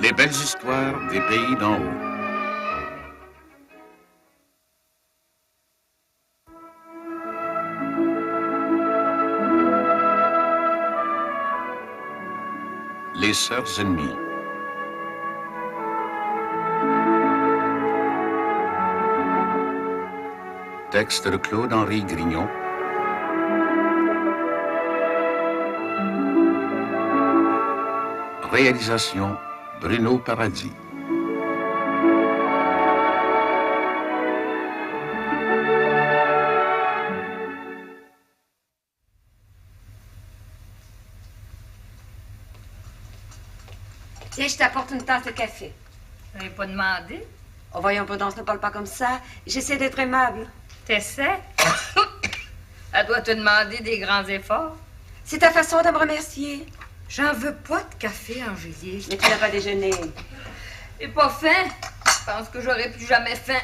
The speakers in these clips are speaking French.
Les belles histoires des pays d'en haut. Les sœurs ennemies. Texte de Claude-Henri Grignon. Réalisation Bruno Paradis. Tiens, je t'apporte une tasse de café. Je n'avais pas demandé. Oh, voyons, Prudence, ne parle pas comme ça. J'essaie d'être aimable. T'essaies? Elle doit te demander des grands efforts. C'est ta façon de me remercier. J'en veux pas de café, Angélique. Mais tu n'as pas déjeuné. J'ai pas faim. Je pense que j'aurais plus jamais faim.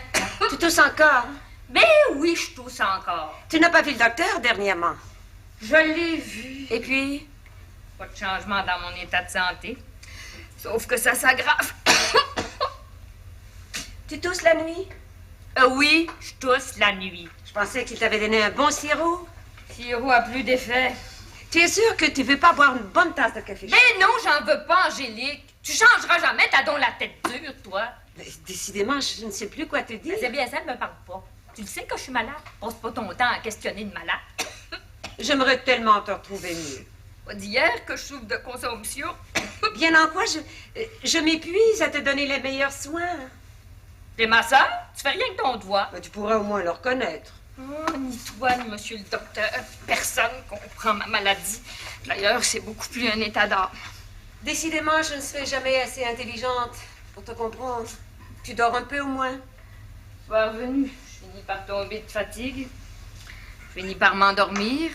Tu tousses encore? Ben oui, je tousse encore. Tu n'as pas vu le docteur dernièrement? Je l'ai vu. Et puis? Pas de changement dans mon état de santé. Sauf que ça s'aggrave. Tu tousses la nuit? Oui, je tousse la nuit. Je pensais qu'il t'avait donné un bon sirop. Sirop a plus d'effet. Tu es sûre que tu veux pas boire une bonne tasse de café? Ben non, j'en veux pas, Angélique. Tu changeras jamais, t'as donc la tête dure, toi. Mais décidément, je ne sais plus quoi te dire. C'est bien ça, ne me parle pas. Tu le sais que je suis malade. Passe pas ton temps à questionner une malade. J'aimerais tellement te retrouver mieux. Pas d'hier que je souffre de consomption. Bien en quoi je m'épuise à te donner les meilleurs soins. T'es ma soeur? Tu fais rien que ton devoir. Ben, tu pourrais au moins le reconnaître. Oh, ni toi, ni monsieur le docteur. Personne comprend ma maladie. D'ailleurs, c'est beaucoup plus un état d'âme. Décidément, je ne serai jamais assez intelligente pour te comprendre. Tu dors un peu au moins. Soir venu, je finis par tomber de fatigue. Je finis par m'endormir.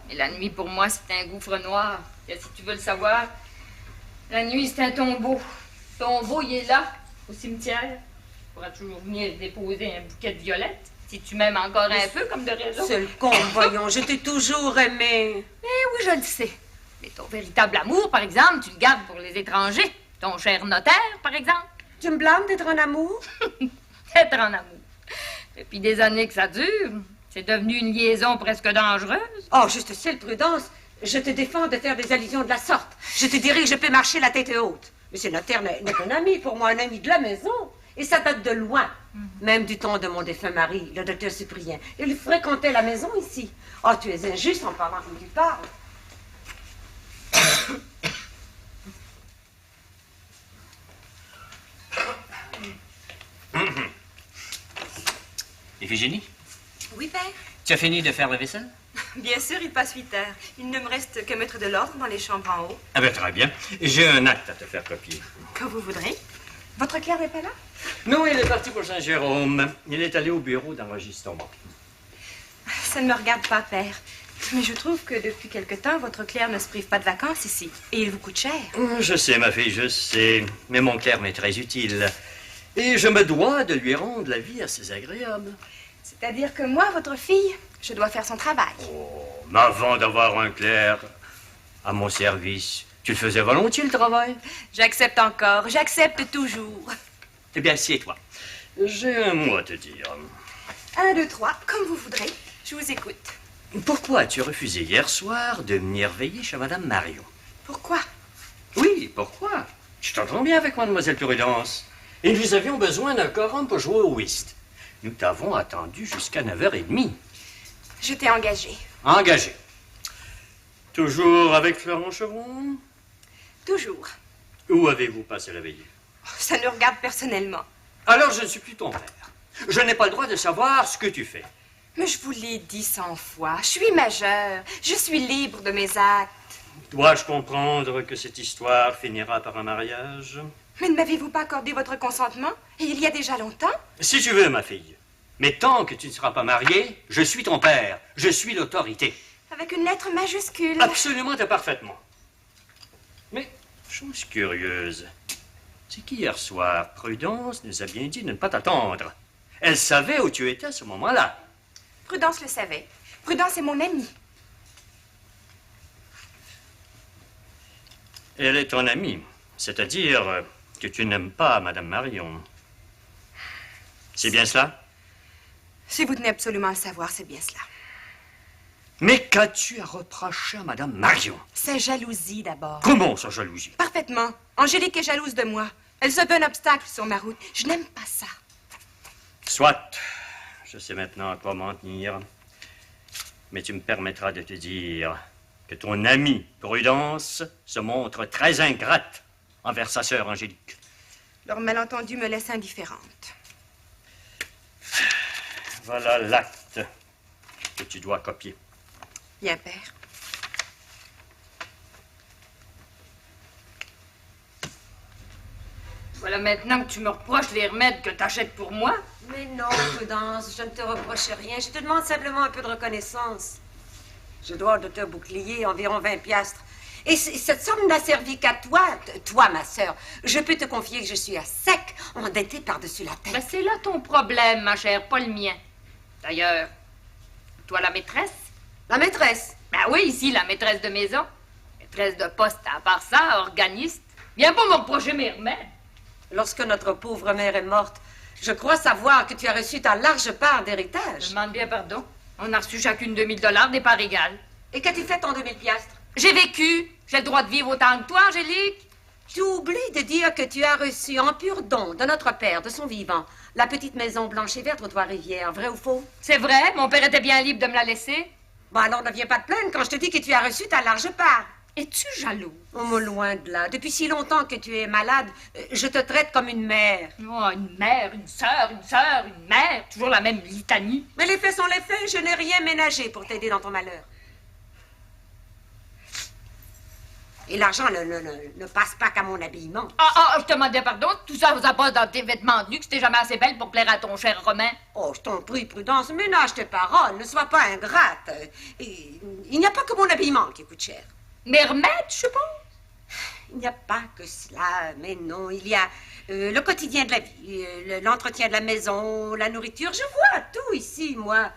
Et la nuit, pour moi, c'est un gouffre noir. Et si tu veux le savoir, la nuit, c'est un tombeau. Le tombeau, il est là, au cimetière. Tu pourras toujours venir déposer un bouquet de violettes. Si tu m'aimes encore un peu, comme de raison. C'est le con, voyons, je t'ai toujours aimé. Eh oui, je le sais. Mais ton véritable amour, par exemple, tu le gardes pour les étrangers. Ton cher notaire, par exemple. Tu me blâmes d'être en amour? Être en amour. Depuis des années que ça dure, c'est devenu une liaison presque dangereuse. Oh, juste celle, Prudence. Je te défends de faire des allusions de la sorte. Je te dirais que je peux marcher la tête haute. Mais ce notaire n'est qu'un ami pour moi, un ami de la maison. Et ça date de loin. Même du temps de mon défunt mari, le docteur Cyprien. Il fréquentait la maison ici. Oh, tu es injuste en parlant comme tu parles. Iphigénie, Oui, père. tu as fini de faire la vaisselle? Bien sûr, il passe 8 heures. Il ne me reste que mettre de l'ordre dans les chambres en haut. Ah ben très bien. J'ai un acte à te faire copier. Quand vous voudrez. Votre clerc n'est pas là? Non, il est parti pour Saint-Jérôme. Il est allé au bureau d'enregistrement. Ça ne me regarde pas, père. Mais je trouve que depuis quelque temps, votre clerc ne se prive pas de vacances ici. Et il vous coûte cher. Je sais, ma fille, je sais. Mais mon clerc m'est très utile. Et je me dois de lui rendre la vie assez agréable. C'est-à-dire que moi, votre fille, je dois faire son travail. Oh, mais avant d'avoir un clerc à mon service, tu le faisais volontiers, le travail? J'accepte encore. J'accepte toujours. Eh bien, assieds-toi. J'ai un mot à te dire. 1, 2, 3, comme vous voudrez. Je vous écoute. Pourquoi as-tu refusé hier soir de venir veiller chez Madame Marion? Pourquoi? Oui, pourquoi? Je t'entends bien avec Mademoiselle Prudence. Et nous avions besoin d'un quorum pour jouer au whist. Nous t'avons attendu jusqu'à 9h30. Je t'ai engagé. Engagé. Toujours avec Florent Chevron? Toujours. Où avez-vous passé la veillée? Ça nous regarde personnellement. Alors je ne suis plus ton père. Je n'ai pas le droit de savoir ce que tu fais. Mais je vous l'ai dit 100 fois. Je suis majeure. Je suis libre de mes actes. Dois-je comprendre que cette histoire finira par un mariage? Mais ne m'avez-vous pas accordé votre consentement? Et il y a déjà longtemps? Si tu veux, ma fille. Mais tant que tu ne seras pas mariée, je suis ton père. Je suis l'autorité. Avec une lettre majuscule. Absolument et parfaitement. Mais, chose curieuse, c'est qu'hier soir, Prudence nous a bien dit de ne pas t'attendre. Elle savait où tu étais à ce moment-là. Prudence le savait. Prudence est mon amie. Elle est ton amie. C'est-à-dire, que tu n'aimes pas Madame Marion. C'est bien cela? Si vous tenez absolument à le savoir, c'est bien cela. Mais qu'as-tu à reprocher à Madame Marion? Sa jalousie, d'abord. Comment sa jalousie? Parfaitement. Angélique est jalouse de moi. Elle se fait un obstacle sur ma route. Je n'aime pas ça. Soit. Je sais maintenant à quoi m'en tenir. Mais tu me permettras de te dire que ton amie Prudence se montre très ingrate envers sa sœur Angélique. Leur malentendu me laisse indifférente. Voilà l'acte que tu dois copier. Bien, père. Voilà maintenant que tu me reproches les remèdes que t'achètes pour moi. Mais non, Prudence, je ne te reproche rien. Je te demande simplement un peu de reconnaissance. Je dois au docteur Bouclier environ 20 piastres. Et cette somme n'a servi qu'à toi, toi, ma sœur. Je peux te confier que je suis à sec, endettée par-dessus la tête. Ben, c'est là ton problème, ma chère, pas le mien. D'ailleurs, toi la maîtresse? La maîtresse. Ben oui, ici, la maîtresse de maison. Maîtresse de poste, à part ça, organiste. Viens pas me reprocher mes remèdes. Lorsque notre pauvre mère est morte, je crois savoir que tu as reçu ta large part Je d'héritage. demande bien pardon. On a reçu chacune $2000, des parts égales. Et qu'as-tu fait en 2000 piastres? J'ai vécu. J'ai le droit de vivre autant que toi, Angélique. Tu oublies de dire que tu as reçu en pur don de notre père, de son vivant, la petite maison blanche et verte au Trois-Rivières. Vrai ou faux? C'est vrai, mon père était bien libre de me la laisser. Bon, alors ne viens pas te plaindre quand je te dis que tu as reçu ta large part. Es-tu jaloux? Oh, mais loin de là. Depuis si longtemps que tu es malade, je te traite comme une mère. Oh, une mère, une sœur, une mère. Toujours la même litanie. Mais les faits sont les faits. Je n'ai rien ménagé pour t'aider dans ton malheur. Et l'argent ne passe pas qu'à mon habillement. Je te demandais pardon. Tout ça vous apporte dans tes vêtements de luxe. T'es jamais assez belle pour plaire à ton cher Romain. Oh, je t'en prie, Prudence, ménage tes paroles. Ne sois pas ingrate. Il n'y a pas que mon habillement qui coûte cher. Mes remèdes, je suppose. Il n'y a pas que cela, mais non. Il y a le quotidien de la vie, l'entretien de la maison, la nourriture. Je vois tout ici, moi.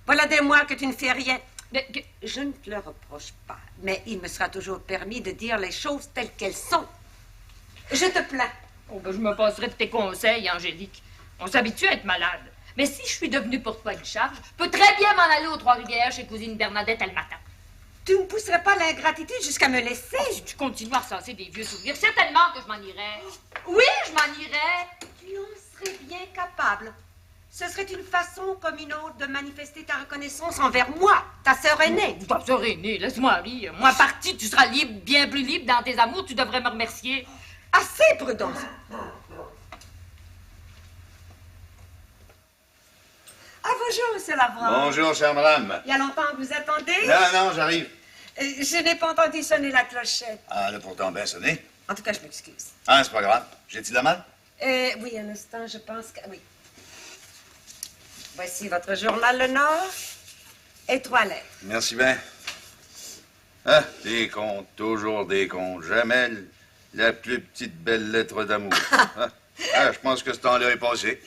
Voilà des mois que tu ne fais rien. Je ne te le reproche pas, mais il me sera toujours permis de dire les choses telles qu'elles sont. Je te plains. Oh, ben, je me passerai de tes conseils, Angélique. On s'habitue à être malade. Mais si je suis devenue pour toi une charge, je peux très bien m'en aller aux Trois-Rivières chez cousine Bernadette le matin. Tu ne pousserais pas l'ingratitude jusqu'à me laisser. Si tu continues à ressasser des vieux souvenirs, certainement que je m'en irais. Oui, je m'en irais. Tu en serais bien capable. Ce serait une façon comme une autre de manifester ta reconnaissance envers moi, ta sœur aînée. Ta sœur aînée, laisse-moi rire. Moi, partie, tu seras libre, bien plus libre dans tes amours, tu devrais me remercier. Assez, Prudence. Ah, bonjour, monsieur Lavranche. Bonjour, chère madame. Il y a longtemps que vous attendez? Non, j'arrive. Je n'ai pas entendu sonner la clochette. Ah, elle a pourtant bien sonné. En tout cas, je m'excuse. Ah, c'est pas grave. J'ai-tu de la mal? Oui, un instant, je pense que... Oui. Voici votre journal Le Nord et 3 lettres. Merci bien. Ah, des comptes, toujours des comptes. Jamais la plus petite belle lettre d'amour. Je pense que ce temps-là est passé.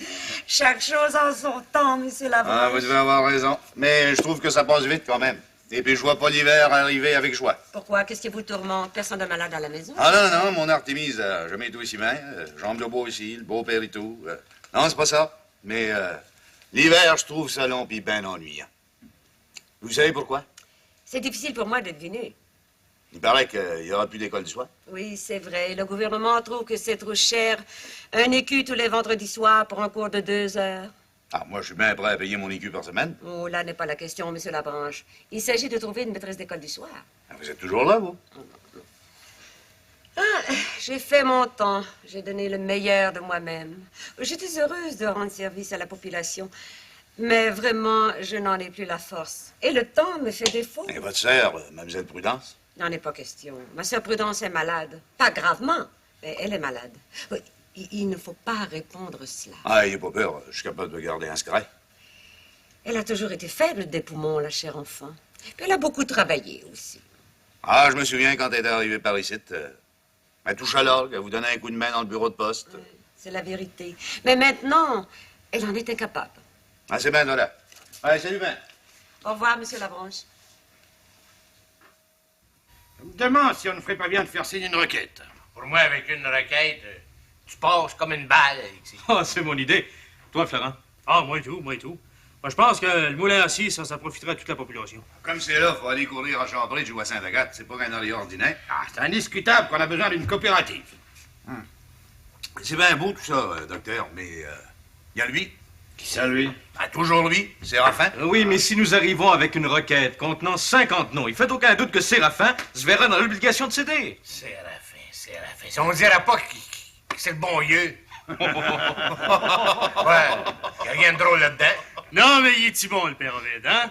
Chaque chose en son temps, monsieur Lavranche. Ah, vous devez avoir raison. Mais je trouve que ça passe vite quand même. Et puis je vois pas l'hiver arriver avec joie. Pourquoi? Qu'est-ce qui vous tourmente? Personne de malade à la maison? Ah non, mon Artémise a jamais été aussi bien. Jambe de beau ici, le beau-père et tout. Non, c'est pas ça. Mais l'hiver, je trouve ça long puis bien ennuyant. Vous savez pourquoi? C'est difficile pour moi de deviner. Il paraît qu'il n'y aura plus d'école du soir. Oui, c'est vrai. Le gouvernement trouve que c'est trop cher. 1 écu tous les vendredis soirs pour un cours de 2 heures. Ah, moi, je suis bien prêt à payer mon écu par semaine. Oh, là n'est pas la question, monsieur Labranche. Il s'agit de trouver une maîtresse d'école du soir. Ah, vous êtes toujours là, vous? J'ai fait mon temps. J'ai donné le meilleur de moi-même. J'étais heureuse de rendre service à la population. Mais vraiment, je n'en ai plus la force. Et le temps me fait défaut. Et votre sœur, mademoiselle Prudence? Il n'en est pas question. Ma sœur Prudence est malade. Pas gravement, mais elle est malade. Oui, il ne faut pas répondre cela. Ah, n'ayez pas peur. Je suis capable de garder un secret. Elle a toujours été faible des poumons, la chère enfant. Puis elle a beaucoup travaillé aussi. Ah, je me souviens quand elle est arrivée par ici. Elle touche à l'orgue, elle vous donnait un coup de main dans le bureau de poste. C'est la vérité. Mais maintenant, elle en est incapable. Ah, c'est bien, là. Allez, salut, ben. Au revoir, monsieur Labranche. Je me demande si on ne ferait pas bien de faire signer une requête. Pour moi, avec une requête, Tu passes comme une balle, Alexis. Ah, c'est mon idée. Toi, Florent? Ah, moi et tout, moi et tout. Moi, je pense que le moulin à scie, ça profiterait à toute la population. Comme c'est là, faut aller courir à Chambridge ou à Sainte-Agathe. C'est pas qu'un oreiller ordinaire. Ah, c'est indiscutable qu'on a besoin d'une coopérative. C'est bien beau tout ça, docteur, mais il y a lui. Qui ça, lui? Ah, toujours lui, Séraphin. Oui, mais si nous arrivons avec une requête contenant 50 noms, il fait aucun doute que Séraphin se verra dans l'obligation de céder. Séraphin. Si on dira pas que c'est le bon lieu. Ouais, y a rien de drôle là-dedans. Non, mais il est-tu bon, le père Ovid, hein?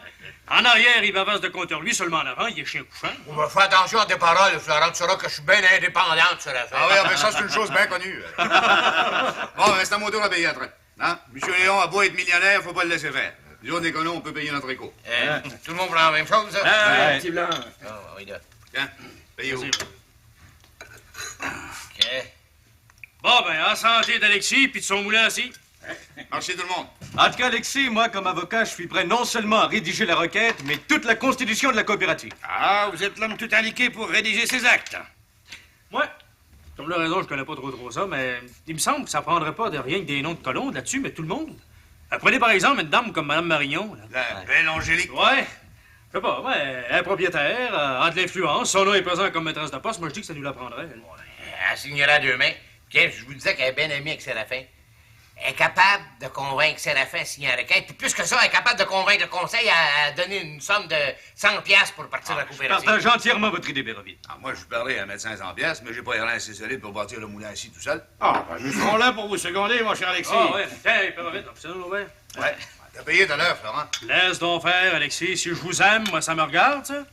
En arrière, il avance de compteur lui, seulement en avant, il est chien couchant. On va faire attention à tes paroles, Florent. Tu sauras que je suis bien indépendante, Séraphin. Ah oui, mais ça, c'est une chose bien connue. Bon, ben, c'est à mon tour à payer la traite. Hein? Monsieur Léon a beau être millionnaire, faut pas le laisser faire. Les autres économes, on peut payer notre écho. Tout le monde prend la même chose, ça? Ouais. Petit blanc. Ah, oui, là. Tiens, payez vous. OK. Bon, ben, en santé d'Alexis, puis de son moulin à scie. Merci tout le monde. En tout cas, Alexis, moi, comme avocat, je suis prêt non seulement à rédiger la requête, mais toute la constitution de la coopérative. Ah, vous êtes l'homme tout indiqué pour rédiger ces actes. Ouais. Comme la raison, je connais pas trop ça, mais il me semble que ça prendrait pas de rien que des noms de colons là-dessus, mais tout le monde. Prenez par exemple une dame comme Mme Marignon. Là. La belle Angélique. Ouais. Je sais pas, ouais, elle est propriétaire, a de l'influence, son nom est présent comme maîtresse de poste, moi je dis que ça nous la prendrait. Elle. Elle signera à deux mains. Puis, je vous disais qu'elle est bien amie avec Séraphin. Elle est capable de convaincre Séraphin à signer la requête. Puis plus que ça, elle est capable de convaincre le conseil à donner une somme de 100 piastres pour partir de la Je coopérative. partage entièrement votre idée, Béroville. Ah, moi, je suis parlé à un médecin sans pièces, mais j'ai pas rien assez solide pour bâtir le moulin assis tout seul. Ah, ben, nous serons là pour vous seconder, mon cher Alexis. Ah, ouais, tiens, fais vite, c'est ouvert. Ouais. T'as payé tout à l'heure, Florent. Laisse donc faire, Alexis, si je vous aime, moi ça me regarde, ça.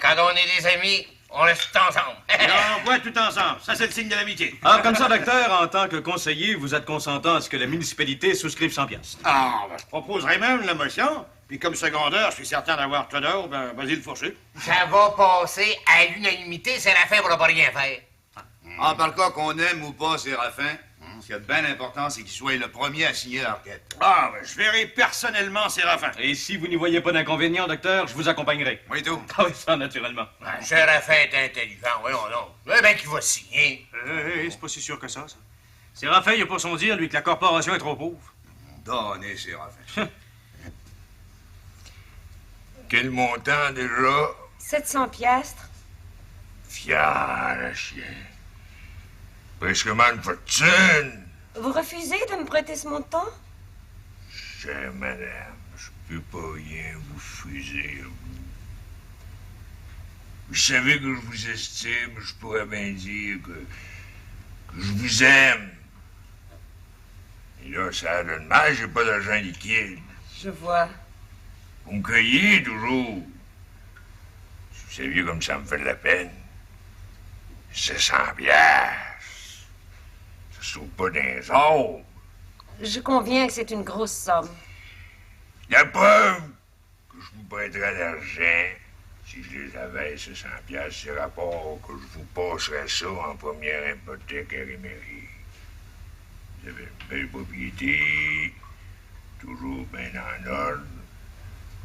Quand on est des amis, on reste tout ensemble. Non, quoi tout ensemble? Ça, c'est le signe de l'amitié. Ah, comme ça, docteur, en tant que conseiller, vous êtes consentant à ce que la municipalité souscrive 100 piastres. Ah, ben, je proposerais même la motion. Puis comme secondeur, je suis certain d'avoir Todor, ben, vas-y le fourcher. Ça va passer à l'unanimité, Séraphin ne pourra pas rien faire. Ah, par le cas qu'on aime ou pas Séraphin, ce qui est de bien important, c'est qu'il soit le premier à signer la requête. Ah, ben, je verrai personnellement Séraphin. Et si vous n'y voyez pas d'inconvénient, docteur, je vous accompagnerai. Oui, tout. Ah oui, ça, naturellement. Séraphin est intelligent, voyons donc. Eh bien qu'il va signer. C'est pas si sûr que ça. Séraphin, il a pas son dire, lui, que la corporation est trop pauvre. Donnez Séraphin. Quel montant déjà? 700 piastres. Fier, chien. Presque une fortune. Vous refusez de me prêter ce montant? Chère madame, je peux pas rien vous refuser. Vous savez que je vous estime, je pourrais bien dire que je vous aime. Et là, ça donne mal, j'ai pas d'argent liquide. Je vois. Vous me cueillez toujours. Si vous saviez comme ça me fait de la peine. C'est 100 piastres. Ça se trouve pas dans les arbres. Je conviens que c'est une grosse somme. La preuve que je vous prêterai l'argent, si je les avais, ces 100 piastres, c'est rapport que je vous passerais ça en première hypothèque à Réméry. Vous avez une belle propriété, toujours bien en ordre.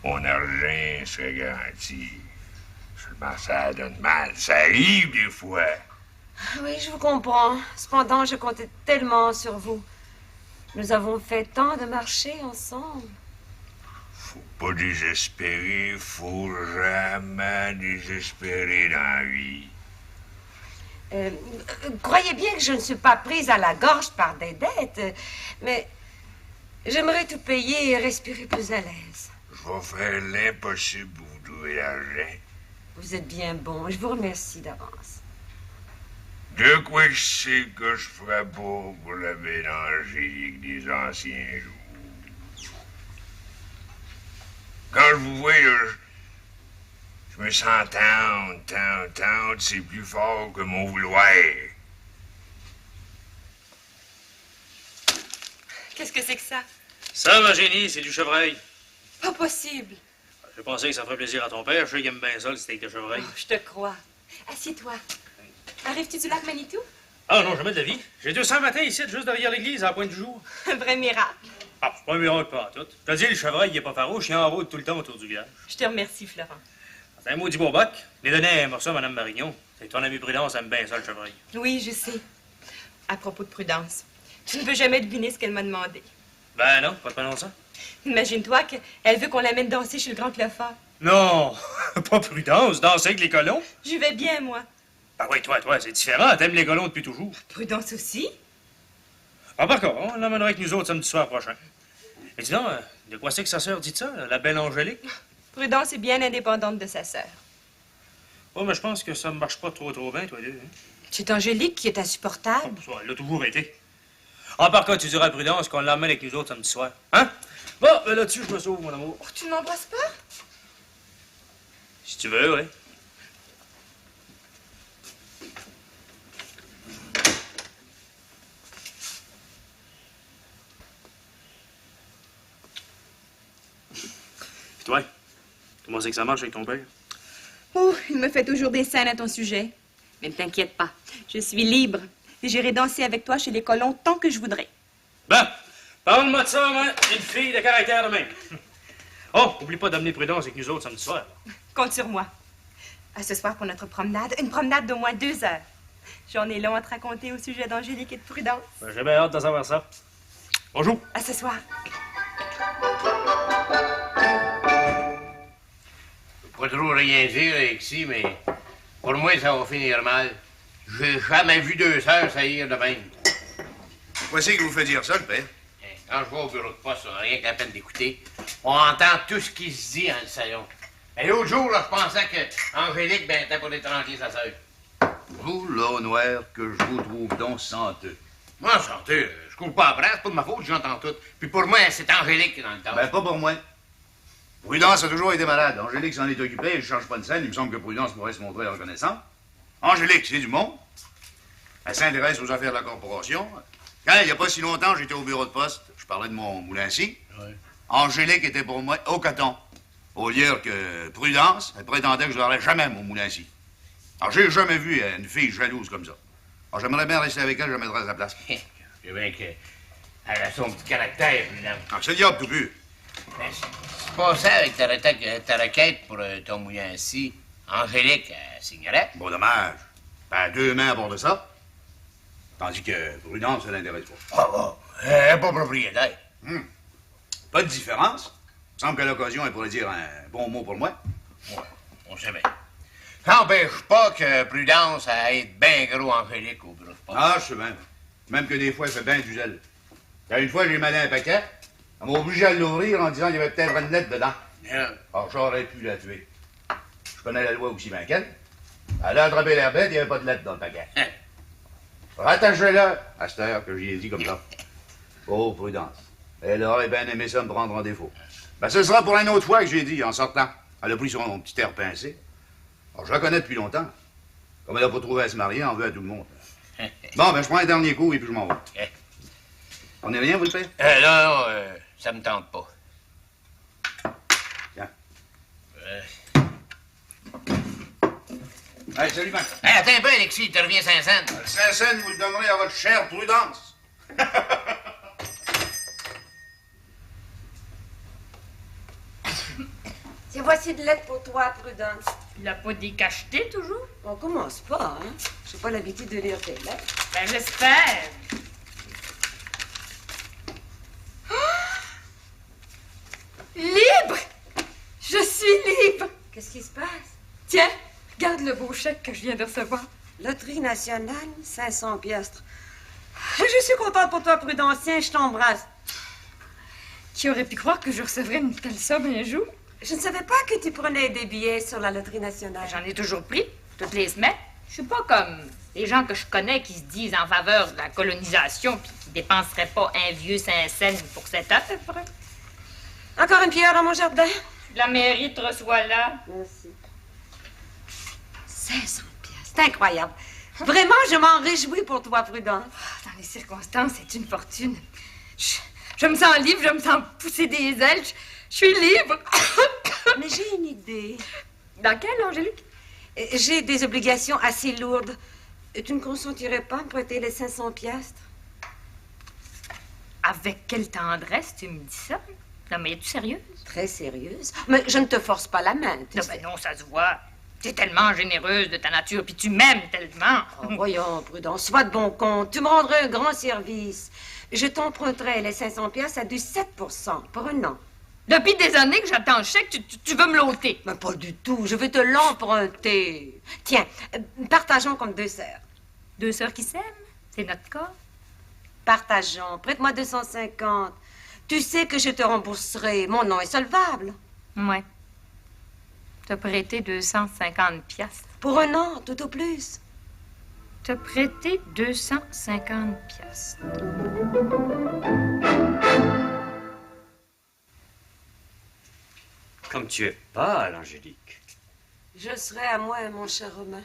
Mon argent serait garanti. Seulement, ça donne mal. Ça arrive des fois. Oui, je vous comprends. Cependant, je comptais tellement sur vous. Nous avons fait tant de marchés ensemble. Faut pas désespérer, faut jamais désespérer dans la vie. Croyez bien que je ne suis pas prise à la gorge par des dettes, mais j'aimerais tout payer et respirer plus à l'aise. Je vais faire l'impossible pour vous trouver l'argent. Vous êtes bien bon. Je vous remercie d'avance. De quoi je sais que je ferai pas pour la belle Angélique des anciens jours. Quand je vous vois, là, je me sens tendre, c'est plus fort que mon vouloir. Qu'est-ce que c'est que ça? Ça, ma génie, c'est du chevreuil. Pas possible. Je pensais que ça ferait plaisir à ton père. Je sais qu'il aime bien ça, le steak de chevreuil. Oh, je te crois. Assieds-toi. Arrives-tu du lac Manitou? Ah non, jamais de la vie. J'ai 200 matins ici, juste derrière l'église, à la pointe du jour. Un vrai miracle. Ah, c'est pas un miracle pas tout. Je te dis, le chevreuil, il est pas farouche, il est en route tout le temps autour du village. Je te remercie, Florent. C'est un maudit beau bac. Les donnait un morceau à Mme Marignon. C'est que ton ami Prudence aime bien ça, le chevreuil. Oui, je sais. À propos de Prudence, tu ne peux jamais deviner ce qu'elle m'a demandé. Ben non, pas de pas ça. Imagine-toi qu'elle veut qu'on l'amène danser chez le grand Clefort. Non, pas Prudence, danser avec les colons. J'y vais bien, moi. Ben oui, toi, c'est différent. T'aimes les colons depuis toujours. Prudence aussi? Ah, par contre, on l'emmènera avec nous autres samedi soir prochain. Et dis donc, de quoi c'est que sa sœur dit ça, la belle Angélique? Prudence est bien indépendante de sa sœur. Oh, mais je pense que ça ne marche pas trop bien, toi deux. Hein? C'est Angélique qui est insupportable. Oh, ça, elle l'a toujours été. Ah, par contre, tu diras à Prudence qu'on l'emmène avec nous autres samedi soir. Hein? Bon, ben là-dessus, je me sauve, mon amour. Oh, tu ne m'embrasses pas? Si tu veux, oui. Puis toi, comment c'est que ça marche avec ton père? Oh, il me fait toujours des scènes à ton sujet. Mais ne t'inquiète pas, je suis libre. Et j'irai danser avec toi chez les colons tant que je voudrais. Ben, parle-moi de ça, moi. Une fille de caractère de même. Oh, oublie pas d'amener Prudence avec nous autres samedi soir. Compte sur moi. À ce soir pour notre promenade, une promenade d'au moins 2 heures. J'en ai long à te raconter au sujet d'Angélique et de Prudence. Ben, j'ai bien hâte de savoir ça. Bonjour. À ce soir. Pas trop rien dire, Alexis, mais pour moi, ça va finir mal. J'ai jamais vu 2 sœurs saillir de même. Pourquoi c'est que vous fait dire ça, le père? Quand je vais au bureau de poste, rien qu'à peine d'écouter, on entend tout ce qui se dit dans le salon. Et l'autre jour, là, je pensais que Angélique, ben, était pour étranger sa sœur. Vous, là, noir, que je vous trouve donc senteux. Moi, senteux, je cours pas après, c'est pas de ma faute, j'entends tout. Puis pour moi, c'est Angélique qui est dans le temps. Ben, pas pour moi. Prudence a toujours été malade. Angélique s'en est occupée et je change pas de scène. Il me semble que Prudence pourrait se montrer reconnaissante. Angélique, c'est du monde. Elle s'intéresse aux affaires de la corporation. Quand, il n'y a pas si longtemps, j'étais au bureau de poste. Je parlais de mon moulin-ci. Oui. Angélique était pour moi au coton. Au lieu que Prudence, elle prétendait que je n'aurais jamais mon moulin-ci. Alors, j'ai jamais vu une fille jalouse comme ça. Alors, j'aimerais bien rester avec elle, je la mettrais à sa place. C'est bien qu'elle a son petit caractère, évidemment. Alors, c'est le diable tout pu. Mais c'est pas ça avec ta requête pour ton moulin-ci. Angélique, elle signerait. Bon, dommage. Ben, 2 mains à bord de ça. Tandis que Prudence, ça l'intéresse pas. Ah bon, elle n'est pas propriétaire. Pas de différence. Il me semble qu'à l'occasion, elle pourrait dire un bon mot pour moi. Ouais, on sait bien. Ça n'empêche pas que Prudence a être bien gros Angélique au bureau de poste. Ah, je sais bien. Même que des fois, elle fait bien du zèle. Quand une fois, j'ai malé un paquet, elle m'a obligé à l'ouvrir en disant qu'il y avait peut-être une lettre dedans. Alors, j'aurais pu la tuer. Je connais la loi aussi bien qu'elle. Elle a attrapé l'air bête, il n'y avait pas de lettre dans le paquet. Rattachez-la à cette heure que j'y ai dit comme ça. Oh, Prudence. Elle aurait bien aimé ça me prendre en défaut. Ben, ce sera pour une autre fois que j'ai dit en sortant. Elle a pris son petit air pincé. Alors, je la connais depuis longtemps. Comme elle n'a pas trouvé à se marier, elle en veut à tout le monde. Bon, ben, je prends un dernier coup et puis je m'en vais. On est rien, vous le faites? Non, ça me tente pas. Tiens. Hey, salut, man. Hey, attends un peu, Alexis, il te revient 5 cents. 5 cents, vous le donnerez à votre chère Prudence. Tiens, voici de l'aide pour toi, Prudence. Tu l'as pas décacheté toujours? On commence pas, hein? J'ai pas l'habitude de lire tes lettres. Ben, j'espère. Libre! Je suis libre! Qu'est-ce qui se passe? Tiens, regarde le beau chèque que je viens de recevoir. Loterie nationale, 500 piastres. Je suis contente pour toi, Prudence. Tiens, je t'embrasse. Qui aurait pu croire que je recevrais une telle somme un jour? Je ne savais pas que tu prenais des billets sur la loterie nationale. J'en ai toujours pris, toutes les semaines. Je suis pas comme les gens que je connais qui se disent en faveur de la colonisation puis qui dépenseraient pas un vieux 5 cents pour cet à peu près. Encore une pierre dans mon jardin? La mairie te reçoit là. Merci. 500 piastres, c'est incroyable. Vraiment, je m'en réjouis pour toi, Prudence. Dans les circonstances, c'est une fortune. Je me sens libre, je me sens pousser des ailes. Je suis libre. Mais j'ai une idée. Dans quelle, Angélique? J'ai des obligations assez lourdes. Tu ne consentirais pas à me prêter les 500 piastres? Avec quelle tendresse tu me dis ça? Non, mais es-tu sérieuse? Très sérieuse. Mais je ne te force pas la main, tu Non, sais. ben non, ça se voit. T'es tellement généreuse de ta nature, puis tu m'aimes tellement. Oh, voyons, Prudence, sois de bon compte. Tu me rendrais un grand service. Je t'emprunterai les 500 piastres à du 7% pour un an. Depuis des années que j'attends le chèque, tu veux me l'ôter. Mais pas du tout. Je vais te l'emprunter. Tiens, partageons comme 2 sœurs. 2 sœurs qui s'aiment? C'est notre cas. Partageons. Prête-moi 250. Tu sais que je te rembourserai. Mon nom est solvable. Ouais. T'as prêté 250 piastres. Pour un an, tout au plus. T'as prêté 250 piastres. Comme tu es pâle, Angélique. Je serai à moi, mon cher Romain.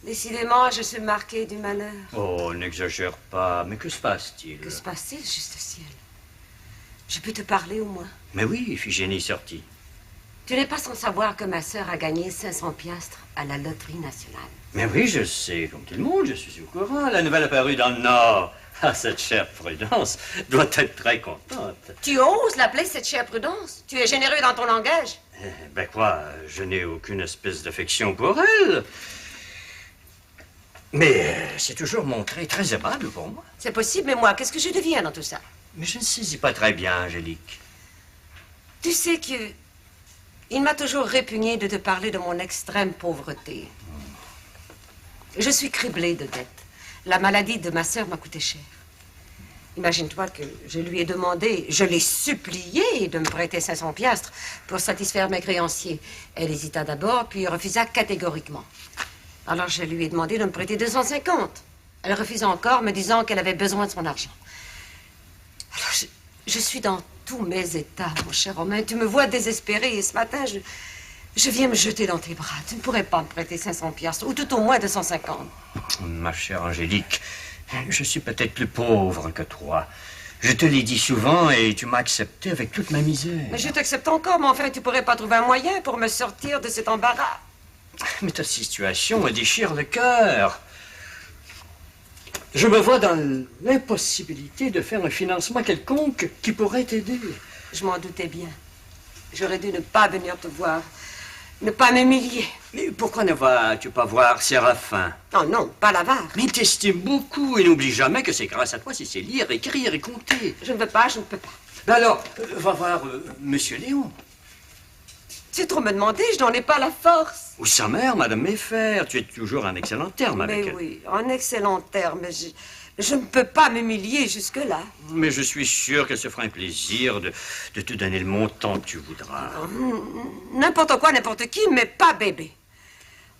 Décidément, je suis marquée du malheur. Oh, n'exagère pas. Mais que se passe-t-il? Que se passe-t-il, juste ciel? Je peux te parler au moins. Mais oui, Iphigénie sortit. Tu n'es pas sans savoir que ma sœur a gagné 500 piastres à la loterie nationale. Mais oui, je sais, comme tout le monde, je suis au courant. La nouvelle apparue dans le Nord. Ah, cette chère Prudence doit être très contente. Tu oses l'appeler cette chère Prudence? Tu es généreux dans ton langage? Ben quoi, je n'ai aucune espèce d'affection pour elle. Mais c'est toujours montré très aimable pour moi. C'est possible, mais moi, qu'est-ce que je deviens dans tout ça? Mais je ne saisis pas très bien, Angélique. Tu sais que... il m'a toujours répugné de te parler de mon extrême pauvreté. Je suis criblée de dettes. La maladie de ma sœur m'a coûté cher. Imagine-toi que je lui ai demandé, je l'ai supplié de me prêter 500 piastres pour satisfaire mes créanciers. Elle hésita d'abord, puis refusa catégoriquement. Alors je lui ai demandé de me prêter 250. Elle refusa encore, me disant qu'elle avait besoin de son argent. Alors je suis dans tous mes états, mon cher Romain. Tu me vois désespéré et ce matin, je viens me jeter dans tes bras. Tu ne pourrais pas me prêter 500 piastres, ou tout au moins 250. Ma chère Angélique, je suis peut-être plus pauvre que toi. Je te l'ai dit souvent et tu m'as accepté avec toute ma misère. Mais je t'accepte encore, mais enfin, tu pourrais pas trouver un moyen pour me sortir de cet embarras. Mais ta situation me déchire le cœur. Je me vois dans l'impossibilité de faire un financement quelconque qui pourrait t'aider. Je m'en doutais bien. J'aurais dû ne pas venir te voir, ne pas m'humilier. Mais pourquoi ne vas-tu pas voir Séraphin? Oh non, pas l'avare. Mais il t'estime beaucoup et n'oublie jamais que c'est grâce à toi si c'est lire, écrire et compter. Je ne veux pas, je ne peux pas. Ben alors, va voir Monsieur Léon. C'est trop me demander, je n'en ai pas la force. Ou sa mère, Madame Méfer. Tu es toujours en excellent terme avec elle. Mais oui, en excellent terme. Je ne peux pas m'humilier jusque-là. Mais je suis sûr qu'elle se fera un plaisir de te donner le montant que tu voudras. N'importe quoi, n'importe qui, mais pas bébé.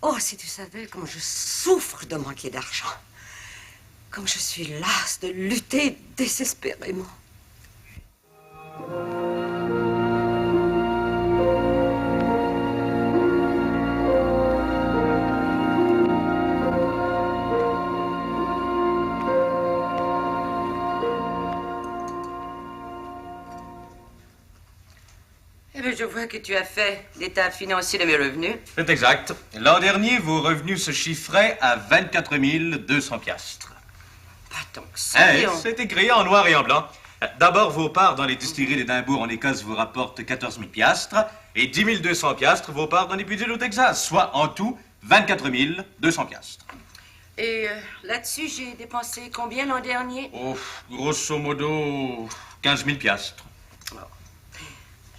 Oh, si tu savais comme je souffre de manquer d'argent. Comme je suis lasse de lutter désespérément. Eh bien, je vois que tu as fait l'état financier de mes revenus. C'est exact. L'an dernier, vos revenus se chiffraient à 24 200 piastres. Pas tant que ça, Léon. C'est écrit en noir et en blanc. D'abord, vos parts dans les distilleries d'Édimbourg en Écosse vous rapportent 14 000 piastres et 10 200 piastres vos parts dans les puisées au Texas, soit en tout 24 200 piastres. Et là-dessus, j'ai dépensé combien l'an dernier? Oh, grosso modo, 15 000 piastres.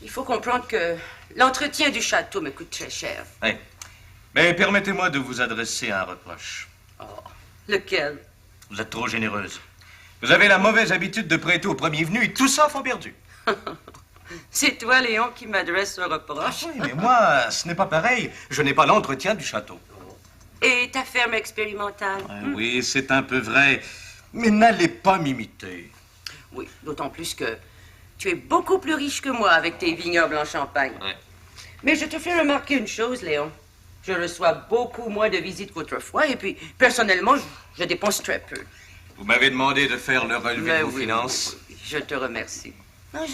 Il faut comprendre que l'entretien du château me coûte très cher. Oui. Mais permettez-moi de vous adresser un reproche. Oh, lequel? Vous êtes trop généreuse. Vous avez la mauvaise habitude de prêter au premier venu et tout ça font perdu. C'est toi, Léon, qui m'adresse un reproche. Oui, mais moi, ce n'est pas pareil. Je n'ai pas l'entretien du château. Et ta ferme expérimentale? Oui, c'est un peu vrai. Mais n'allez pas m'imiter. Oui, d'autant plus que tu es beaucoup plus riche que moi avec tes vignobles en Champagne. Ouais. Mais je te fais remarquer une chose, Léon. Je reçois beaucoup moins de visites qu'autrefois et puis, personnellement, je dépense très peu. Vous m'avez demandé de faire le relevé de vos finances. Oui, je te remercie. Non,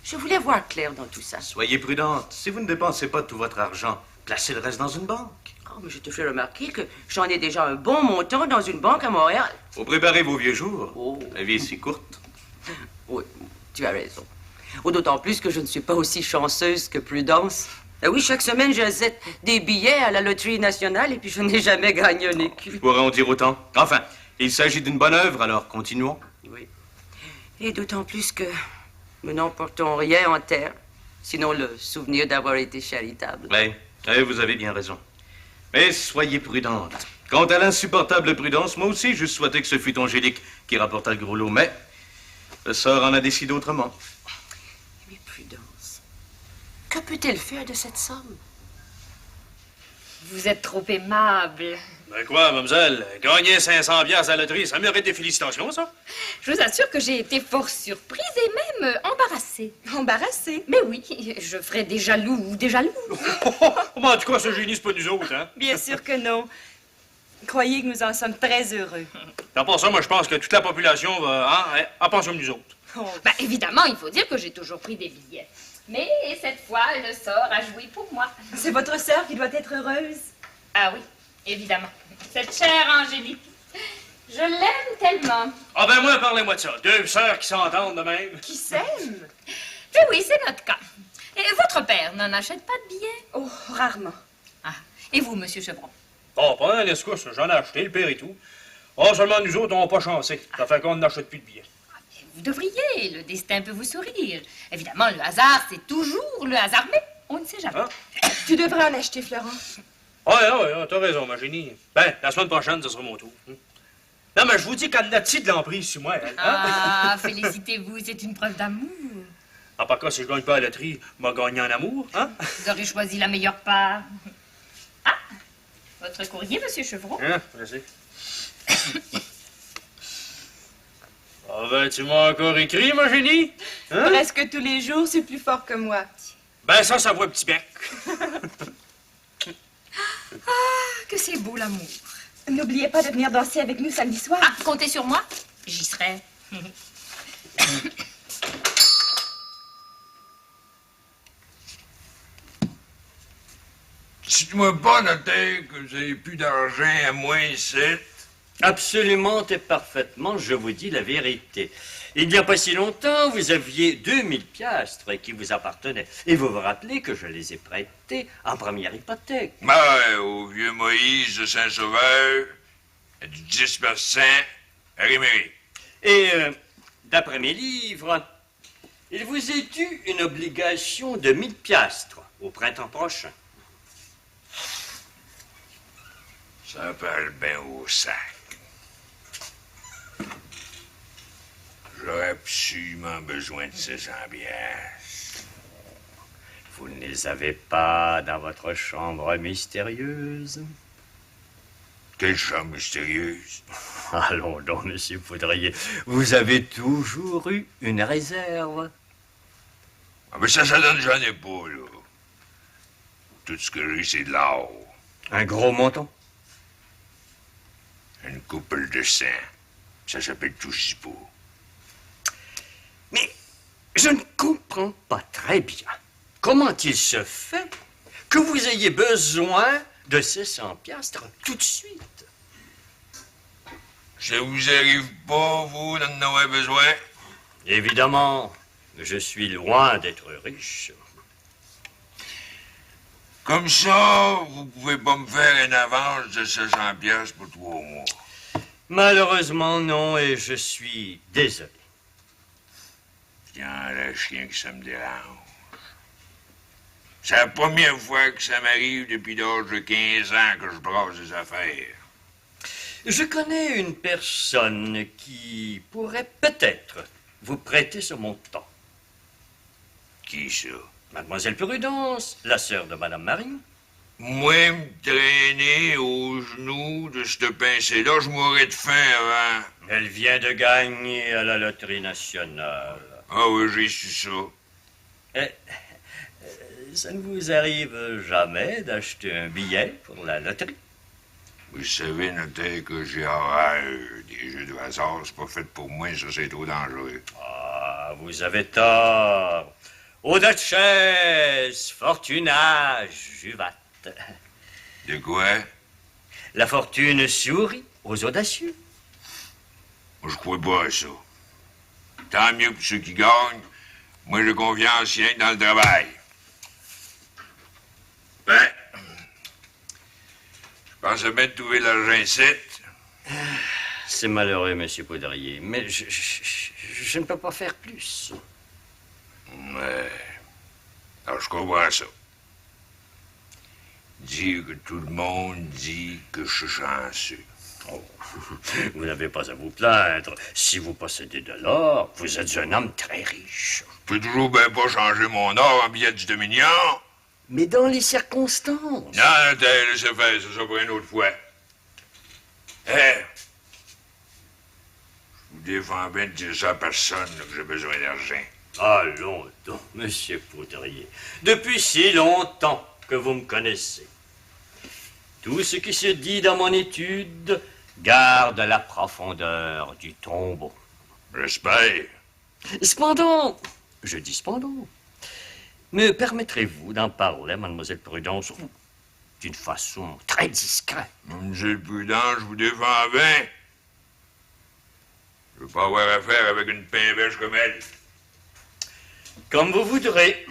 je voulais voir clair dans tout ça. Soyez prudente. Si vous ne dépensez pas tout votre argent, placez le reste dans une banque. Oh, mais je te fais remarquer que j'en ai déjà un bon montant dans une banque à Montréal. Faut préparer vos vieux jours. Oh. La vie est si courte. Oui, tu as raison. D'autant plus que je ne suis pas aussi chanceuse que Prudence. Ah oui, chaque semaine, j'achète des billets à la loterie nationale et puis je n'ai jamais gagné un écu. Je pourrais en dire autant. Enfin, il s'agit d'une bonne œuvre, alors continuons. Oui. Et d'autant plus que nous n'emportons rien en terre, sinon le souvenir d'avoir été charitable. Oui, vous avez bien raison. Mais soyez prudente. Quant à l'insupportable prudence, moi aussi, je souhaitais que ce fût Angélique qui rapporta le gros lot, mais le sort en a décidé autrement. Mais prudence, que peut-elle faire de cette somme? Vous êtes trop aimable. Ben quoi, mademoiselle? Gagner 500 piastres à la loterie, ça mérite des félicitations, ça? Je vous assure que j'ai été fort surprise et même embarrassée. Embarrassée? Mais oui, je ferais des jaloux ou des jaloux. Mais en tout cas, ce génie, c'est pas nous autres, hein? Bien sûr que non. Croyez que nous en sommes très heureux. À part ça, moi, je pense que toute la population va, en pense comme nous autres. Ben, évidemment, il faut dire que j'ai toujours pris des billets. Mais cette fois, le sort a joué pour moi. C'est votre sœur qui doit être heureuse. Ah oui, évidemment. Cette chère Angélique. Je l'aime tellement. Ah ben moi, parlez-moi de ça. Deux sœurs qui s'entendent de même. Qui s'aiment? Mais oui, c'est notre cas. Et votre père n'en achète pas de billets? Oh, rarement. Ah. Et vous, monsieur Chevron? Oh, pas un escousse, j'en ai acheté, le père et tout. Oh, seulement nous autres, on n'a pas chancé. Ça fait qu'on n'achète plus de billets. Vous devriez, le destin peut vous sourire. Évidemment, le hasard, c'est toujours le hasard, mais on ne sait jamais. Hein? Tu devrais en acheter, Florent. Ouais, t'as raison, ma génie. Ben, la semaine prochaine, ce sera mon tour. Non, mais je vous dis qu'elle a de l'emprise sur moi, elle. Hein? Ah, félicitez-vous, c'est une preuve d'amour. En par cas, si je gagne pas à la loterie, m'a gagné en amour, hein? Vous aurez choisi la meilleure part. Ah, votre courrier, monsieur Chevron. Hein, merci. Ah ben, tu m'as encore écrit, ma génie? Hein? Presque tous les jours, c'est plus fort que moi. Ben, ça vaut un petit bec. Ah, que c'est beau l'amour. N'oubliez pas de venir danser avec nous samedi soir. Ah, comptez sur moi, j'y serai. Dites-moi pas, notaire, que vous avez plus d'argent à moins ici. Absolument et parfaitement, je vous dis la vérité. Il n'y a pas si longtemps, vous aviez 2000 piastres qui vous appartenaient. Et vous vous rappelez que je les ai prêtés en première hypothèque. Ben, au vieux Moïse de Saint-Sauveur, à du 10% à Réméry. Et, d'après mes livres, il vous est dû une obligation de 1000 piastres au printemps prochain. Ça parle bien au sac. J'aurais absolument besoin de ces piastres. Vous ne les avez pas dans votre chambre mystérieuse? Quelle chambre mystérieuse? Allons donc, monsieur Poudrier, vous avez toujours eu une réserve. Ah, mais ça donne, j'en ai pas, là. Tout ce que j'ai, c'est de l'or. Un gros montant? Une couple de sang. Ça s'appelle tout chipot. Mais je ne comprends pas très bien comment il se fait que vous ayez besoin de ces 100 piastres tout de suite. Ça vous arrive pas, vous, d'en avoir besoin? Évidemment, je suis loin d'être riche. Comme ça, vous pouvez pas me faire une avance de 600 piastres pour 3 mois. Malheureusement, non, et je suis désolé. Tiens, le chien que ça me dérange. C'est la première fois que ça m'arrive depuis l'âge de 15 ans que je brasse des affaires. Je connais une personne qui pourrait peut-être vous prêter ce montant. Qui ça? Mademoiselle Prudence, la sœur de Madame Marie. Moi, me traîner aux genoux de cette pincée-là, je mourrais de faim avant. Elle vient de gagner à la loterie nationale. Ah oui, j'ai su ça. Ça ne vous arrive jamais d'acheter un billet pour la loterie? Vous savez, notaire, que j'ai horreur des jeux de hasard. C'est pas fait pour moi, ça, c'est trop dangereux. Ah, vous avez tort. Audacieuses, Fortuna, Juvat. De quoi? La fortune sourit aux audacieux. Moi, je crois pas à ça. Tant mieux pour ceux qui gagnent. Moi, j'ai confiance rien que dans le travail. Pensez bien de trouver l'argent ici. C'est malheureux, monsieur Poudrier, mais je ne peux pas faire plus. Ouais. Alors, je comprends ça. Dire que tout le monde dit que je suis chanceux. Oh, vous n'avez pas à vous plaindre. Si vous possédez de l'or, vous êtes un homme très riche. Je peux toujours bien pas changer mon or en billet du Dominion. Mais dans les circonstances. Non, laissez faire, c'est ça pour une autre fois. Je vous défends bien de dire ça à personne là, que j'ai besoin d'argent. Allons donc, monsieur Poudrier. Depuis si longtemps que vous me connaissez. Tout ce qui se dit dans mon étude garde la profondeur du tombeau. J'espère. Cependant, je dis cependant, me permettrez-vous d'en parler à mademoiselle Prudence d'une façon très discrète? Mademoiselle Prudence, je vous défends bien. Je veux pas avoir affaire avec une pimbèche comme elle. Comme vous voudrez.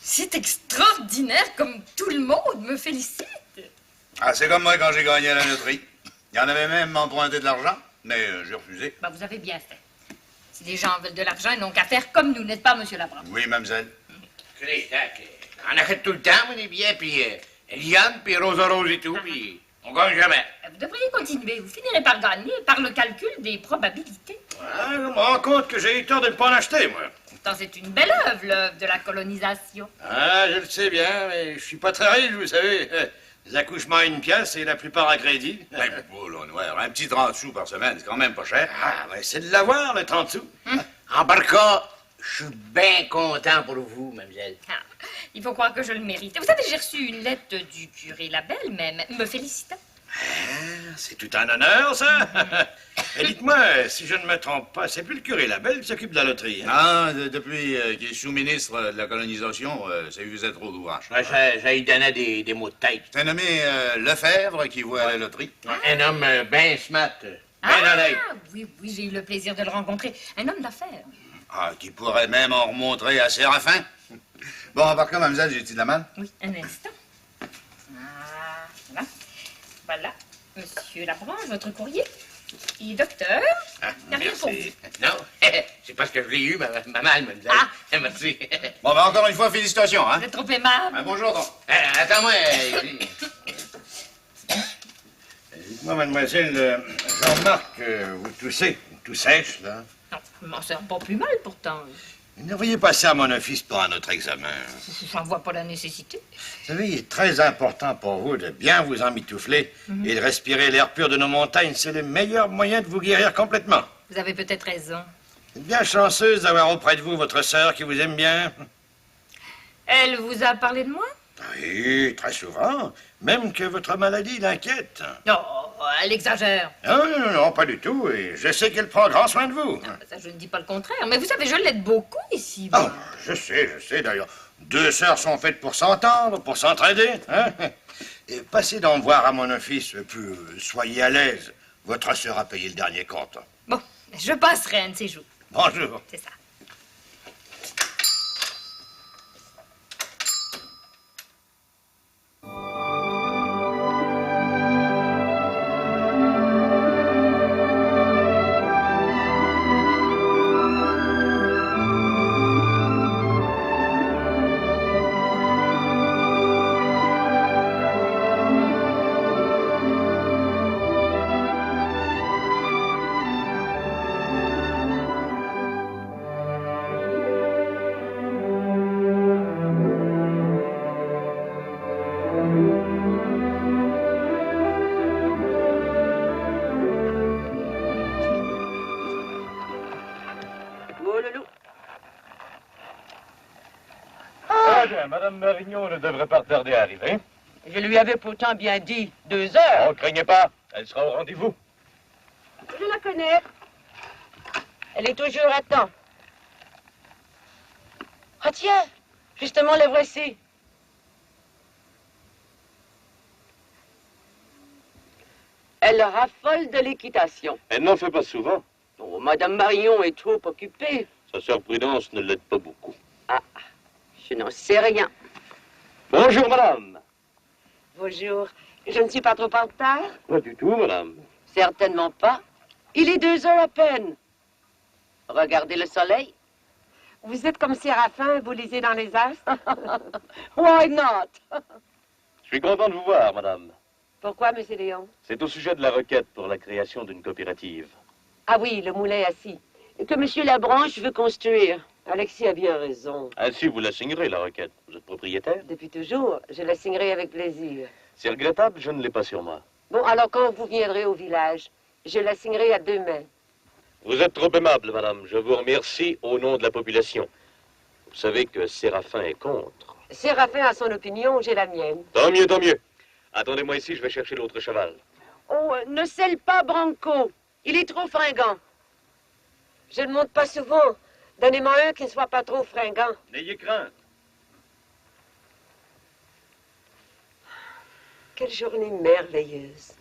C'est extraordinaire comme tout le monde me félicite. Ah, c'est comme moi quand j'ai gagné à la loterie. Il y en avait même emprunté de l'argent, mais j'ai refusé. Ben, vous avez bien fait. Si les gens veulent de l'argent, ils n'ont qu'à faire comme nous, n'est-ce pas, monsieur Labranche? Oui, mademoiselle. On achète tout le temps, moi, des billets, puis Liane, puis Rosa Rose et tout, puis on gagne jamais. Vous devriez continuer. Vous finirez par gagner par le calcul des probabilités. Ah, je me rends compte que j'ai eu tort de ne pas en acheter, moi. Pourtant, c'est une belle œuvre, l'œuvre de la colonisation. Ah, je le sais bien, mais je suis pas très riche, vous savez. Les accouchements à 1 pièce et la plupart à crédit. Oh, là, noir, un petit 30 sous par semaine, c'est quand même pas cher. Ah, ben c'est de l'avoir, le 30 sous. En barca, je suis bien content pour vous, mademoiselle. Ah, il faut croire que je le mérite. Vous savez, j'ai reçu une lettre du curé Labelle, même, me félicitant. Ah, c'est tout un honneur, ça. Et dites-moi, si je ne me trompe pas, c'est plus le curé Labelle qui s'occupe de la loterie. Hein? Ah, depuis qu'il est sous-ministre de la colonisation, ça lui faisait trop d'ouvrage. Ça lui donnait des mots de tête. C'est nommé Lefebvre qui voit à la loterie. Un homme bien smart, bien honnête. Oui, j'ai eu le plaisir de le rencontrer. Un homme d'affaires. Ah, qui pourrait même en remontrer à Séraphin. Bon, par contre, mademoiselle, j'ai-tu de la malle? Oui, un instant. Ah, voilà. Voilà, monsieur Labranche, votre courrier. Et docteur, il n'y a rien pour vous. Non, c'est parce que je l'ai eu, ma malle, mademoiselle. Ah, merci. Bon, ben encore une fois, félicitations, hein? Vous êtes trop aimable. Ben, bonjour, donc. Attends-moi. Dites-moi, mademoiselle, je remarque que vous toussez, tout sèche, là. Non, je m'en sors pas plus mal, pourtant. Vous devriez passer à mon office pour un autre examen. J'en vois pas la nécessité. Vous savez, il est très important pour vous de bien vous emmitoufler et de respirer l'air pur de nos montagnes. C'est le meilleur moyen de vous guérir complètement. Vous avez peut-être raison. Vous êtes bien chanceuse d'avoir auprès de vous votre sœur qui vous aime bien. Elle vous a parlé de moi? Oui, très souvent. Même que votre maladie l'inquiète. Non, elle exagère. Non, pas du tout. Et je sais qu'elle prend grand soin de vous. Non, ça, je ne dis pas le contraire. Mais vous savez, je l'aide beaucoup ici. Oh, je sais d'ailleurs. 2 sœurs sont faites pour s'entendre, pour s'entraider. Hein? Et passez donc voir à mon office, puis soyez à l'aise. Votre sœur a payé le dernier compte. Bon, je passerai un de ces jours. Bonjour. C'est ça. Madame Marignon ne devrait pas tarder à arriver. Je lui avais pourtant bien dit 2 heures. Ne craignez pas, elle sera au rendez-vous. Je la connais. Elle est toujours à temps. Ah tiens, justement, les voici. Elle raffole de l'équitation. Elle n'en fait pas souvent. Oh, Madame Marignon est trop occupée. Sa sœur Prudence ne l'aide pas beaucoup. Ah, je n'en sais rien. Bonjour, madame. Bonjour. Je ne suis pas trop en retard? Pas du tout, madame. Certainement pas. Il est 2 heures à peine. Regardez le soleil. Vous êtes comme Séraphin, vous lisez dans les astres? Why not? Je suis content de vous voir, madame. Pourquoi, monsieur Léon? C'est au sujet de la requête pour la création d'une coopérative. Ah oui, le moulin assis. Que M. Labranche veut construire. Alexis a bien raison. Ainsi, vous la signerez, la requête. Vous êtes propriétaire? Depuis toujours, je la signerai avec plaisir. C'est regrettable, je ne l'ai pas sur moi. Bon, alors quand vous viendrez au village, je la signerai à 2 mains. Vous êtes trop aimable, madame. Je vous remercie au nom de la population. Vous savez que Séraphin est contre. Séraphin a son opinion, j'ai la mienne. Tant mieux, tant mieux. Attendez-moi ici, je vais chercher l'autre cheval. Oh, ne scelle pas Branco. Il est trop fringant. Je ne monte pas souvent. Donnez-moi un qui ne soit pas trop fringant. N'ayez crainte. Quelle journée merveilleuse.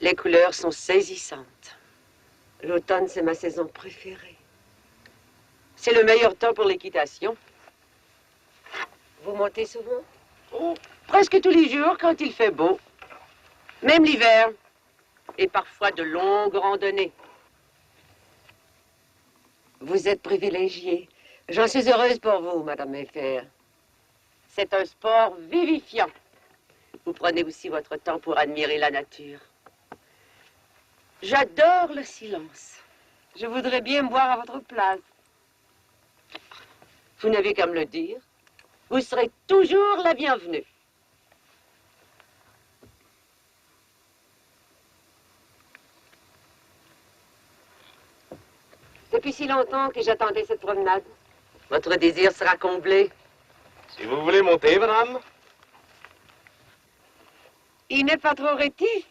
Les couleurs sont saisissantes. L'automne, c'est ma saison préférée. C'est le meilleur temps pour l'équitation. Vous montez souvent? Oh, presque tous les jours quand il fait beau. Même l'hiver. Et parfois de longues randonnées. Vous êtes privilégiée. J'en suis heureuse pour vous, Madame Mayfair. C'est un sport vivifiant. Vous prenez aussi votre temps pour admirer la nature. J'adore le silence. Je voudrais bien me voir à votre place. Vous n'avez qu'à me le dire. Vous serez toujours la bienvenue. Depuis si longtemps que j'attendais cette promenade. Votre désir sera comblé. Si vous voulez monter, madame. Il n'est pas trop rétif.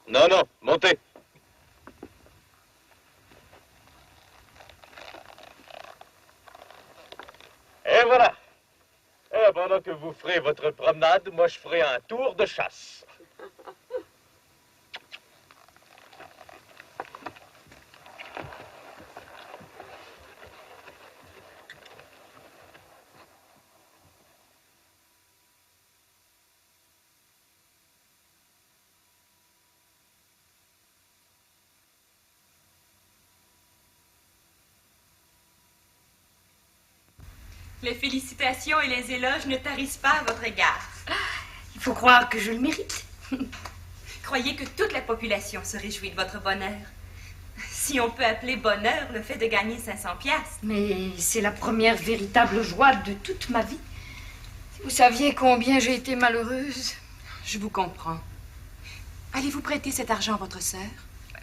Non, non, montez. Et voilà. Et pendant que vous ferez votre promenade, moi je ferai un tour de chasse. Les félicitations et les éloges ne tarissent pas à votre égard. Il faut croire que je le mérite. Croyez que toute la population se réjouit de votre bonheur. Si on peut appeler bonheur le fait de gagner 500 piastres. Mais c'est la première véritable joie de toute ma vie. Si vous saviez combien j'ai été malheureuse. Je vous comprends. Allez-vous prêter cet argent à votre sœur?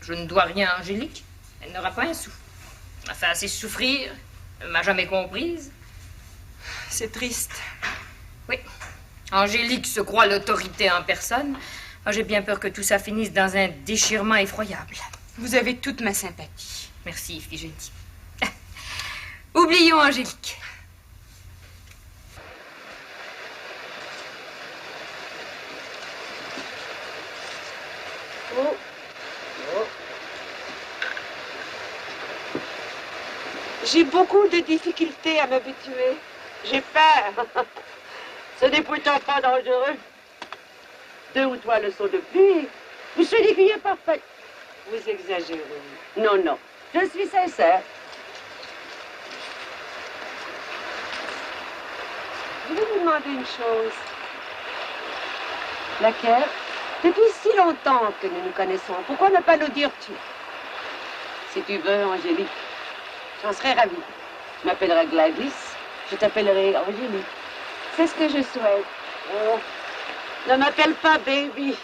Je ne dois rien à Angélique. Elle n'aura pas un sou. Elle m'a fait assez souffrir. Elle ne m'a jamais comprise. C'est triste. Oui. Angélique se croit l'autorité en personne. J'ai bien peur que tout ça finisse dans un déchirement effroyable. Vous avez toute ma sympathie. Merci, Iphigénie. Oublions Angélique. Oh. Oh. J'ai beaucoup de difficultés à m'habituer. J'ai peur. Ce n'est pourtant pas dangereux. 2 ou 3 leçons de pluie. Vous serez l'aiguille parfaite. Vous exagérez. Non, non. Je suis sincère. Je vais vous demander une chose. Laquelle? Depuis si longtemps que nous nous connaissons, pourquoi ne pas nous dire tu? Si tu veux, Angélique. J'en serais ravie. Je m'appellerai Gladys. Je t'appellerai Angélique. C'est ce que je souhaite. Oh, ne m'appelle pas Baby.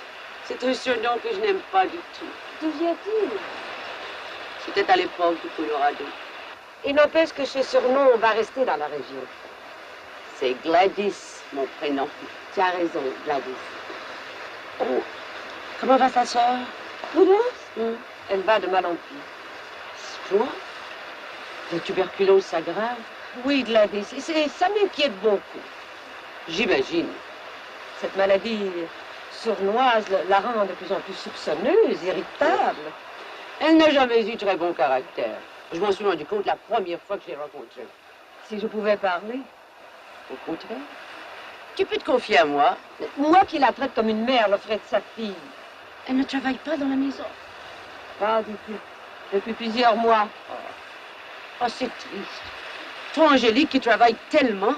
C'est un surnom que je n'aime pas du tout. D'où vient-il? C'était à l'époque du Colorado. Il n'empêche que ce surnom va rester dans la région. C'est Gladys, mon prénom. Tu as raison, Gladys. Oh, comment va ta sœur? Prudence? Elle va de mal en pis. Toi? La tuberculose s'aggrave? Oui, Gladys, ça m'inquiète beaucoup. J'imagine. Cette maladie sournoise la rend de plus en plus soupçonneuse, irritable. Elle n'a jamais eu très bon caractère. Je m'en suis rendu compte la première fois que je l'ai rencontrée. Si je pouvais parler. Au contraire. Tu peux te confier à moi. Moi qui la traite comme une mère le ferait de sa fille. Elle ne travaille pas dans la maison. Pas du tout. Depuis plusieurs mois. Oh, c'est triste. Toi, Angélique, qui travaille tellement.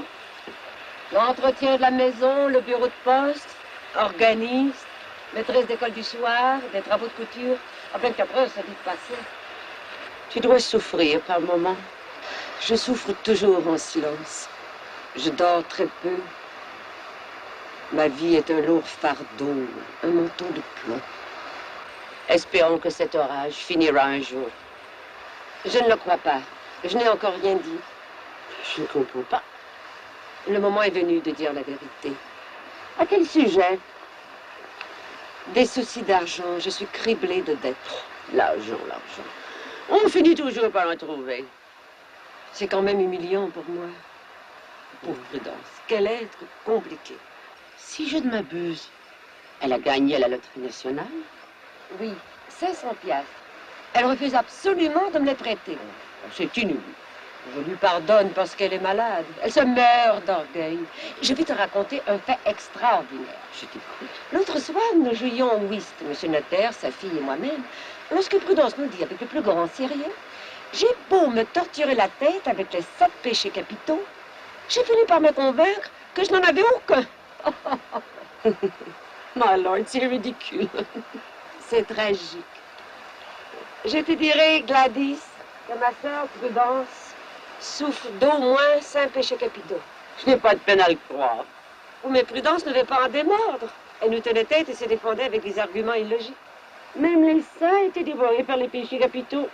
L'entretien de la maison, le bureau de poste, organiste, maîtresse d'école du soir, des travaux de couture. À 24 heures, ça dit de passer. Tu dois souffrir par moments. Je souffre toujours en silence. Je dors très peu. Ma vie est un lourd fardeau, un manteau de plomb. Espérons que cet orage finira un jour. Je ne le crois pas. Je n'ai encore rien dit. Je ne comprends pas. Le moment est venu de dire la vérité. À quel sujet? Des soucis d'argent. Je suis criblée de dettes. L'argent, l'argent. On finit toujours par en trouver. C'est quand même humiliant pour moi. Pauvre Prudence. Quel être compliqué. Si je ne m'abuse, elle a gagné à la loterie nationale? Oui, 500 piastres. Elle refuse absolument de me les prêter. C'est inouï. Je lui pardonne parce qu'elle est malade. Elle se meurt d'orgueil. Je vais te raconter un fait extraordinaire. Je t'écoute. L'autre soir, nous jouions au whist, monsieur Notaire, sa fille et moi-même. Lorsque Prudence nous dit avec le plus grand sérieux, j'ai beau me torturer la tête avec les 7 péchés capitaux, j'ai fini par me convaincre que je n'en avais aucun. My Lord, c'est ridicule. C'est tragique. Je te dirai, Gladys, que ma sœur Prudence souffre d'au moins 5 péchés capitaux. Je n'ai pas de peine à le croire. Oh, mais Prudence ne veut pas en démordre. Elle nous tenait tête et se défendait avec des arguments illogiques. Même les saints étaient dévorés par les péchés capitaux.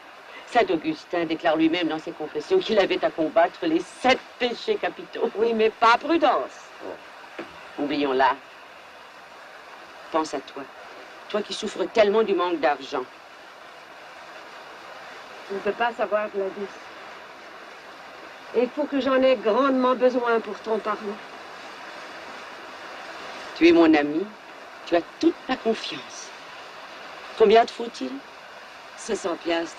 Saint Augustin déclare lui-même dans ses confessions qu'il avait à combattre les 7 péchés capitaux. Oui, mais pas Prudence. Oublions-la. Pense à toi. Toi qui souffres tellement du manque d'argent. Tu ne peux pas savoir, Gladys. Il faut que j'en ai grandement besoin pour ton pardon. Tu es mon ami. Tu as toute ma confiance. Combien te faut-il? 600 piastres.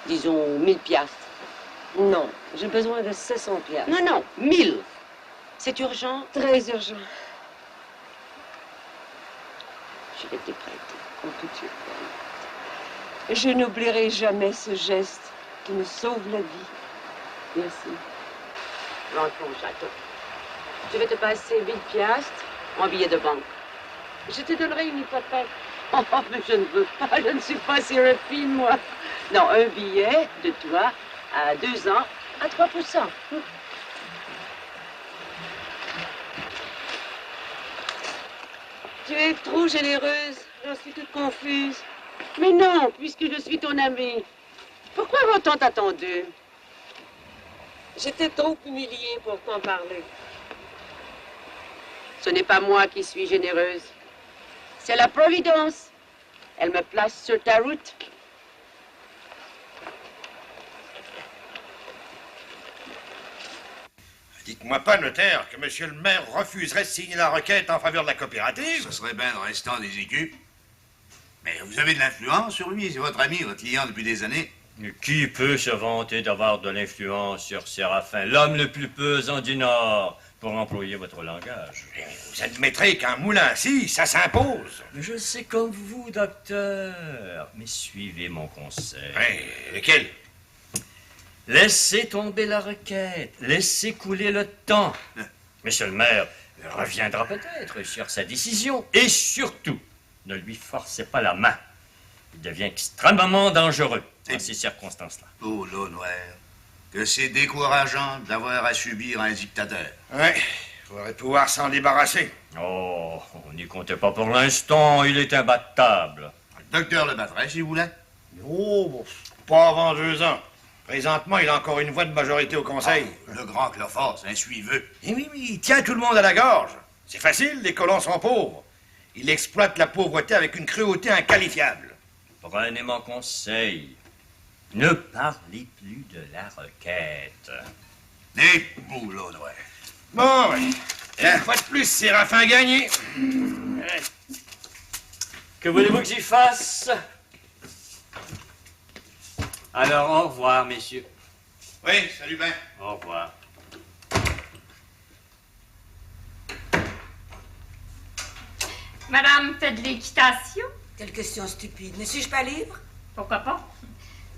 Disons 1000 piastres. Non, j'ai besoin de 600 piastres. Non, non, 1000. C'est urgent? Très urgent. Je vais te prêter, comme tout tu veux. Je n'oublierai jamais ce geste qui me sauve la vie. Merci. Rentre au château. Je vais te passer 1000 piastres en billet de banque. Je te donnerai une hypothèque. Oh, mais je ne veux pas, je ne suis pas si refine, moi. Non, un billet de toi à 2 ans à 3%. Tu es trop généreuse. J'en suis toute confuse. Mais non, puisque je suis ton amie. Pourquoi avoir tant attendu? J'étais trop humiliée pour t'en parler. Ce n'est pas moi qui suis généreuse. C'est la Providence. Elle me place sur ta route. Dites-moi pas, notaire, que monsieur le maire refuserait de signer la requête en faveur de la coopérative? Ce serait bien le restant des écus. Mais vous avez de l'influence sur lui, c'est votre ami, votre client depuis des années. Qui peut se vanter d'avoir de l'influence sur Séraphin, l'homme le plus pesant du Nord, pour employer votre langage? Vous admettrez qu'un moulin assis, ça s'impose. Je sais comme vous, docteur, mais suivez mon conseil. Oui, lequel? Laissez tomber la requête, laissez couler le temps. Monsieur le maire reviendra peut-être sur sa décision, et surtout, ne lui forcez pas la main. Il devient extrêmement dangereux dans ces circonstances-là. Oh, là, Noir, que c'est décourageant d'avoir à subir un dictateur. Oui, il faudrait pouvoir s'en débarrasser. Oh, on n'y comptait pas pour l'instant, il est imbattable. Le docteur le battrait, s'il voulait. Oh, pas avant 2 ans. Présentement, il a encore une voix de majorité au conseil. Le grand Clophas, un suiveux. Et oui, il tient tout le monde à la gorge. C'est facile, les colons sont pauvres. Il exploite la pauvreté avec une cruauté inqualifiable. Prenez mon conseil. Ne parlez plus de la requête. Des boulots, Noir. Bon, oui. Une fois de plus, Séraphin a gagné. Que voulez-vous que j'y fasse? Alors, au revoir, messieurs. Oui, salut ben. Au revoir. Madame fait de l'équitation? Quelle question stupide. Ne suis-je pas libre? Pourquoi pas?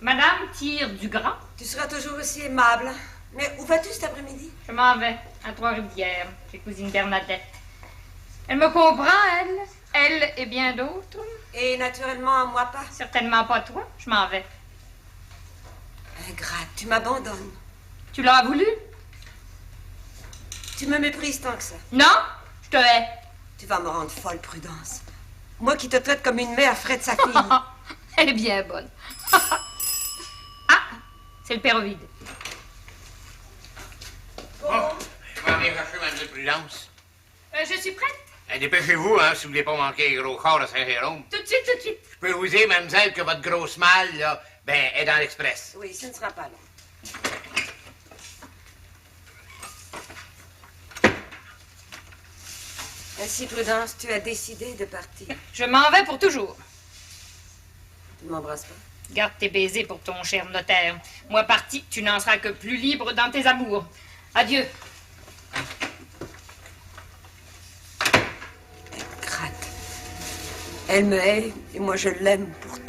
Madame tire du grand? Tu seras toujours aussi aimable. Mais où vas-tu cet après-midi? Je m'en vais à Trois-Rivières, chez cousine Bernadette. Elle me comprend, elle. Elle et bien d'autres. Et naturellement, moi pas. Certainement pas toi. Je m'en vais. Ingrate, tu m'abandonnes. Tu l'as voulu? Tu me méprises tant que ça. Non, je te hais. Tu vas me rendre folle, Prudence. Moi qui te traite comme une mère ferait de sa fille. Elle est bien bonne. Ah, c'est le père Ovide. Bon, je vais aller chercher Mme Prudence. Je suis prête. Dépêchez-vous, hein, si vous voulez pas manquer les gros corps de Saint-Jérôme. Tout de suite, tout de suite. Je peux vous dire, mademoiselle, que votre grosse malle, là, ben, est dans l'express. Oui, ce ne sera pas long. Ainsi, Prudence, tu as décidé de partir. Je m'en vais pour toujours. Tu ne m'embrasses pas? Garde tes baisers pour ton cher notaire. Moi parti, tu n'en seras que plus libre dans tes amours. Adieu. Elle gratte. Elle me hait et moi je l'aime pour